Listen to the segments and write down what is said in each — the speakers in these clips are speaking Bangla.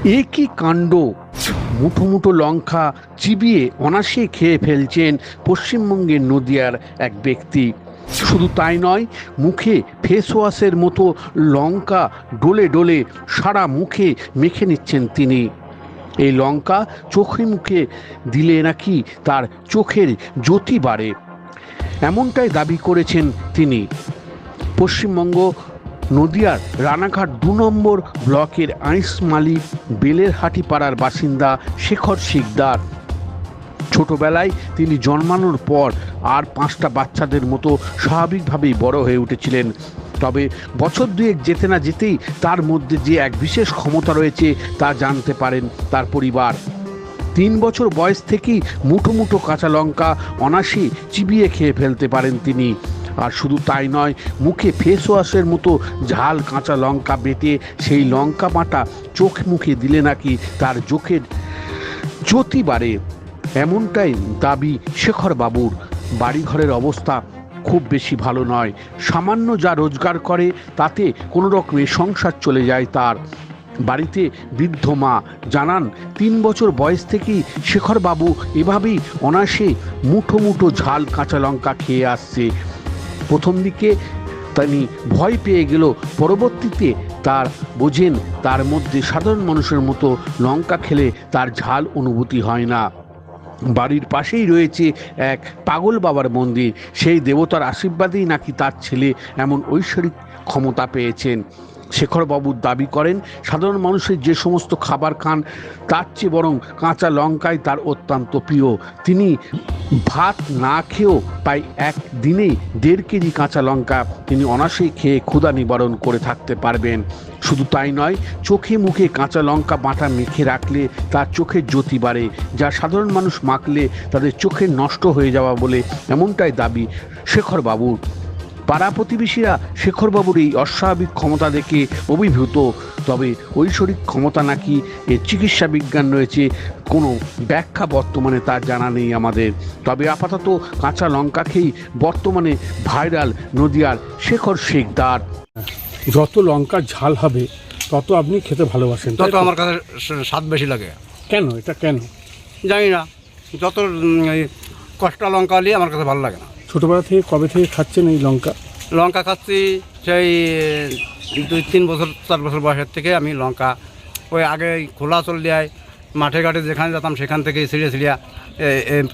এ কি কাণ্ড! মুঠো মুঠো লঙ্কা চিবিয়ে অনায়াসে খেয়ে ফেলছেন পশ্চিমবঙ্গের নদিয়ার এক ব্যক্তি। শুধু তাই নয়, মুখে ফেস ওয়াশের মতো লঙ্কা ডলে ডলে সারা মুখে মেখে নিচ্ছেন তিনি। এই লঙ্কা চোখে মুখে দিলে নাকি তার চোখের জ্যোতি বাড়ে, এমনটাই দাবি করেছেন তিনি। পশ্চিমবঙ্গ নদিয়ার রানাঘাট ২ নম্বর ব্লকের আইসমালি বেলেরহাটি পাড়ার বাসিন্দা শেখর শিকদার। ছোটবেলায় তিনি জন্মানোর পর আর ৫টা বাচ্চাদের মতো স্বাভাবিকভাবেই বড় হয়ে উঠেছিলেন। তবে বছর দুয়েক যেতে না যেতেই তার মধ্যে যে এক বিশেষ ক্ষমতা রয়েছে তা জানতে পারেন তার পরিবার। ৩ বছর বয়স থেকেই মুঠো মুঠো কাঁচা লঙ্কা অনায়াসে চিবিয়ে খেয়ে ফেলতে পারেন তিনি। আর শুধু তাই নয়, মুখে ফেস ওয়াশের মতো ঝাল কাঁচা লঙ্কা বেটে সেই লঙ্কা বাটা চোখ মুখে দিলে নাকি তার চোখের জ্যোতি বাড়ে, এমনটাই দাবি শেখর বাবুর। বাড়িঘরের অবস্থা খুব বেশি ভালো নয়, সামান্য যা রোজগার করে তাতে কোনো রকমে সংসার চলে যায় তার। বাড়িতে বৃদ্ধ মা জানান, ৩ বছর বয়স থেকেই শেখর বাবু এভাবেই অনায়াসে মুঠো মুঠো ঝাল কাঁচা লঙ্কা খেয়ে আসছে। প্রথম দিকে তিনি ভয় পেয়ে গেল, পরবর্তীতে তার বোঝেন তার মধ্যে সাধারণ মানুষের মতো লঙ্কা খেলে তার ঝাল অনুভূতি হয় না। বাড়ির পাশেই রয়েছে এক পাগল বাবার মন্দির, সেই দেবতার আশীর্বাদেই নাকি তার ছেলে এমন ঐশ্বরিক ক্ষমতা পেয়েছেন। শেখরবাবু দাবি করেন, সাধারণ মানুষের যে সমস্ত খাবার খান তার চেয়ে বরং কাঁচা লঙ্কাই তার অত্যন্ত প্রিয়। তিনি ভাত না খেয়েও প্রায় একদিনেই ১.৫ কেজি কাঁচা লঙ্কা তিনি অনায়াসেই খেয়ে ক্ষুধা নিবারণ করে থাকতে পারবেন। শুধু তাই নয়, চোখে মুখে কাঁচা লঙ্কা বাটা মেখে রাখলে তার চোখের জ্যোতি বাড়ে, যা সাধারণ মানুষ মাখলে তাদের চোখের নষ্ট হয়ে যাওয়া বলে এমনটাই দাবি শেখরবাবুর। পাড়া প্রতিবেশীরা শেখরবাবুর এই অস্বাভাবিক ক্ষমতা দেখে অভিভূত। তবে ঐশ্বরিক ক্ষমতা নাকি এর চিকিৎসা বিজ্ঞান রয়েছে কোনো ব্যাখ্যা বর্তমানে তার জানা নেই আমাদের। তবে আপাতত কাঁচা লঙ্কা খেয়েই বর্তমানে ভাইরাল নদিয়ার শেখর শিকদার। যত লঙ্কার ঝাল হবে তত আপনি খেতে ভালোবাসেন, তত আমার কাছে স্বাদ বেশি লাগে। কেন? এটা কেন জানি না, যত কষ্টা লঙ্কা হলে আমার কাছে ভালো লাগে না। ছোটবেলা থেকে কবে থেকে খাচ্ছেন এই লঙ্কা? লঙ্কা খাচ্ছি সেই ২-৩ বছর ৪ বছর বয়সের থেকে আমি লঙ্কা ওই আগে খোলা চল দেয় মাঠে ঘাটে যেখানে যেতাম সেখান থেকে ছিঁড়ে ছিঁড়িয়া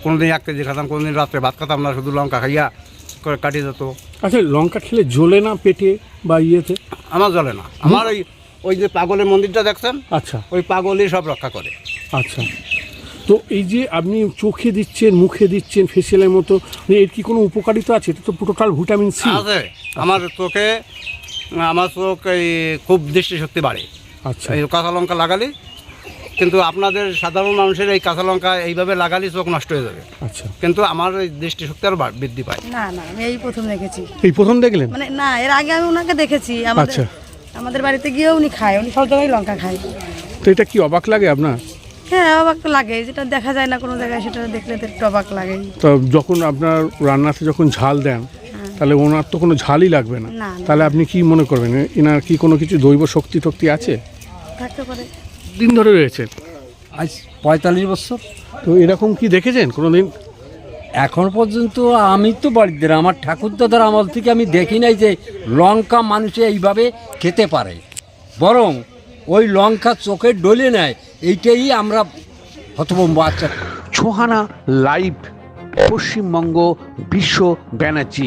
কোনোদিন ১ কেজি খেতাম, কোনোদিন রাত্রে ভাত খেতাম না, শুধু লঙ্কা খাইয়া করে কাটিয়ে যেত। আচ্ছা, লঙ্কা খেলে জ্বলে না পেটে বা ইয়েতে? আমার জ্বলে না। আমার ওই যে পাগলের মন্দিরটা দেখছেন, আচ্ছা, ওই পাগলই সব রক্ষা করে। আচ্ছা। তো এই যে আপনি চোখে দিচ্ছেন, মুখে দিচ্ছেন ফেসিয়ালের মতো, এর কি কোনো উপকারিতা আছে? এটা তো টোটাল ভিটামিন সি আছে। আমার চোখে, আমার চোখ এই খুব দৃষ্টিশক্তি বাড়ে। আচ্ছা, এই কাঁচা লঙ্কা লাগালে, কিন্তু আপনাদের সাধারণ মানুষের এই কাঁচা লঙ্কা এইভাবে লাগালে চোখ নষ্ট হয়ে যাবে। আচ্ছা, কিন্তু আমার এই দৃষ্টিশক্তি আরও বৃদ্ধি পায়। না না, আমি এই প্রথম দেখেছি। এই প্রথম দেখলেন? মানে না, এর আগে আমি ওনাকে দেখেছি। আচ্ছা, আমাদের বাড়িতে গিয়েও উনি খায়, উনি সব জায়গায় লঙ্কা খায়। তো এটা কি অবাক লাগে আপনার? হ্যাঁ, অবাক তো লাগে, যেটা দেখা যায় না কোনো জায়গায় সেটা দেখলে তো একটু অবাক লাগে। তো যখন আপনার রান্নাতে যখন ঝাল দেন তাহলে ওনার তো কোনো ঝালই লাগবে না, না। তাহলে আপনি কি মনে করবেন এনার কি কোনো কিছু দৈব শক্তি টক্তি আছে? থাকতে পারে। দিন ধরে রয়েছেন? আজ ৪৫ বছর। তো এরকম কি দেখেছেন কোনো দিন? এখন পর্যন্ত আমি তো বাড়িতে, আমার ঠাকুরদাদার আমল থেকে আমি দেখি নাই যে লঙ্কা মানুষে এইভাবে খেতে পারে, বরং ওই লঙ্কা চোখে ডলে নেয়, এইটাই আমরা হতভম্ব। আচ্ছা, ছোহানা লাইভ, পশ্চিমবঙ্গ, বিশ্ব ব্যানার্জি।